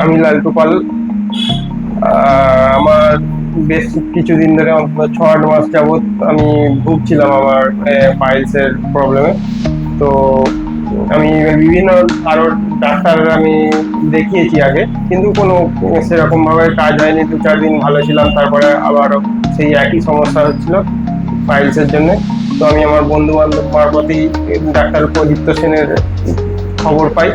আমি লালটু পাল। আমার বেশ কিছুদিন ধরে, অন্তত 6-8 মাস যাবত আমি ভুগছিলাম আমার পাইলসের প্রবলেমে। তো আমি বিভিন্ন আরো ডাক্তার আমি দেখিয়েছি আগে, কিন্তু কোনো সেরকম ভাবে কাজ হয়নি। 2-4 দিন ভালো ছিলাম, তারপরে আবারও সেই একই সমস্যা হচ্ছিল পাইলসের জন্য। তো আমি আমার বন্ধু বান্ধব মারফতেই ডাক্তার প্রদীপ্ত সেনের খবর পাই,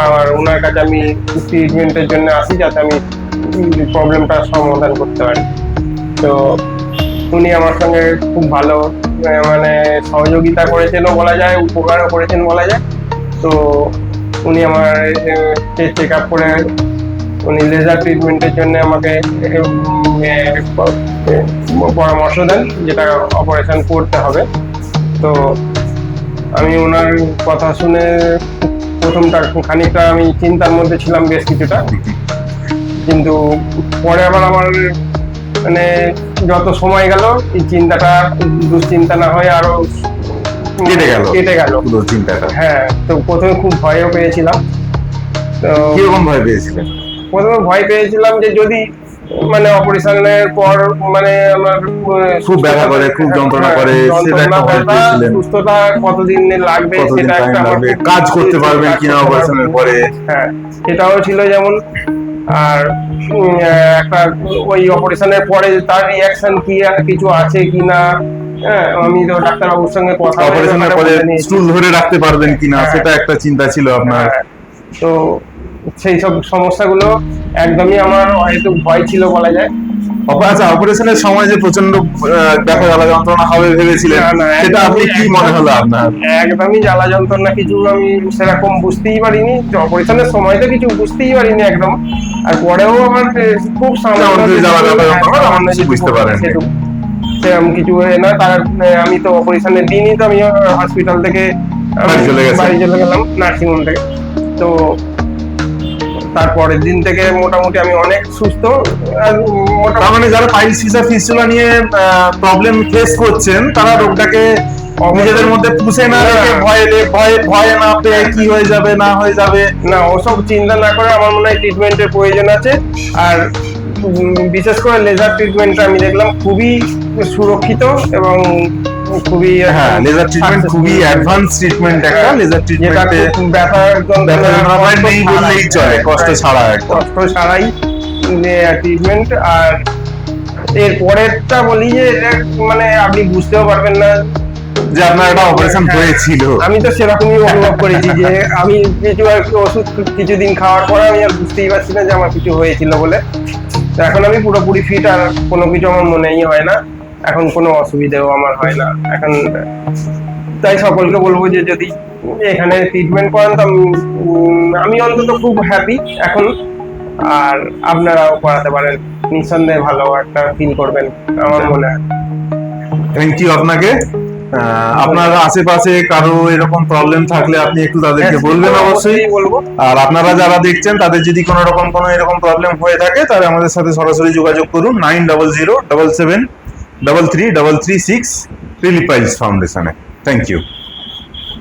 আর ওনার কাছে আমি ট্রিটমেন্টের জন্য আসি, যাতে আমি প্রবলেমটা সমাধান করতে পারি। তো উনি আমার সঙ্গে খুব ভালো মানে সহযোগিতা করেছেনও বলা যায়, উপকারও করেছেন বলা যায়। তো উনি আমার চেক আপ করে উনি লেজার ট্রিটমেন্টের জন্য আমাকে পরামর্শ দেন, যেটা অপারেশন করতে হবে। তো আমি ওনার কথা শুনে প্রথমটা খানিকটা আমি চিন্তার মধ্যে ছিলাম, বেশ কিছুটা। কিন্তু পরে আবার আমার মানে যত সময় গেল, এই চিন্তাটা দুশ্চিন্তা না হয়ে আরো কেটে গেল পুরো চিন্তাটা। হ্যাঁ, তো প্রথমে খুব ভয়ও পেয়েছিলাম। তো কিরকম ভয় পেয়েছিলেন? প্রথমে ভয় পেয়েছিলাম যে যদি মানে অপারেশনের পর মানে আমার খুব ব্যথা করে, খুব যন্ত্রণা করে, সেটা একটা ভয় পেয়েছিলেন। সুস্থতা কতদিন লাগবে, কতদিন সেটা টাইম একটা আমার লাগবে, কাজ করতে পারবেন কিনা অপারেশনের পরে। হ্যাঁ, সেটাও ছিল যেমন। আর একটা ওই অপারেশনের পরে তার রিয়াকশন কি কিছু আছে কিনা। হ্যাঁ, আমি তো ডাক্তারবাবুর সঙ্গে কথা বলে অপারেশনের পরে স্টুল ধরে রাখতে পারবেন কিনা, হ্যাঁ, সেটা একটা চিন্তা ছিল আপনার। তো সেই সব সমস্যাগুলো একদমই আমার হয়তো ভয় ছিল বলা যায়। আচ্ছা, অপারেশনের সময় যে প্রচন্ড ব্যথা জ্বালা যন্ত্রণা হবে ভেবেছিলেন, সেটা আপনি কি মনে হলো আপনার? একদমই জ্বালা যন্ত্রণা কিছু আমি সেরকম বুঝতেই পারিনি। অপারেশনের সময় তো কিছু বুঝতেই পারিনি একদম। আর পরেও আমার খুব সামান্য বুঝতে পারেন সেরকম কিছু না। তার আমি তো অপারেশনের দিনই তো আমি হসপিটাল থেকে বাড়ি চলে গেলাম, নার্সিংহোম থেকে। তো তারপরের দিন থেকে মোটামুটি আমি অনেক সুস্থ। তার মানে যারা পাইলস ফিস্টুলা নিয়ে প্রবলেম ফেস করছেন, তারা রোগটাকে নিজেদের মধ্যে পুষে না রেখে ভয়ে না পেয়ে কি হয়ে যাবে না হয়ে যাবে না, ওসব চিন্তা না করে আমার মনে হয় ট্রিটমেন্টের প্রয়োজন আছে। আর বিশেষ করে লেজার ট্রিটমেন্টটা আমি দেখলাম খুবই সুরক্ষিত এবং খুবই লেজার ট্রিটমেন্ট খুবই অ্যাডভান্স ট্রিটমেন্ট। একটা লেজার ট্রিটমেন্টে ব্যথা নেই বললেই চলে, কষ্ট ছাড়াই ট্রিটমেন্ট। আর এর পরেরটা বলি যে মানে আপনি বুঝতেও পারবেন না যে আপনার একটা অপারেশন হয়েছিল। আমি তো সেরকমই অনুভব করেছি যে আমি কিছু ওষুধ কিছুদিন খাওয়ার পরে আমি আর বুঝতেই পারছি না যে আমার কিছু হয়েছিল বলে। এখন আমি পুরোপুরি ফিট, আর কোনো কিছু আমার মনেই হয় না, এখন কোনো অসুবিধাও আমার হয় না এখন। তাই সকলকে বলবো যে যদি এখানে ট্রিটমেন্ট করান তো আমি অন্তত খুব হ্যাপি এখন। আর আপনারাও করাতে পারেন, নিঃসন্দেহে ভালো একটা ফিল করবেন আমার মনে হয়। থ্যাংক ইউ আপনাকে। আপনার আশেপাশে কারো এরকম প্রবলেম থাকলে আপনি একটু তাদেরকে বলবেন, অবশ্যই বলবো। আর আপনারা যারা দেখছেন, তাদের যদি কোনো রকম কোনো এরকম প্রবলেম হয়ে থাকে, তাহলে আমাদের সাথে সরাসরি যোগাযোগ করুন 9007733336 রিলি পাইলস ফাউন্ডেশনে। Thank you.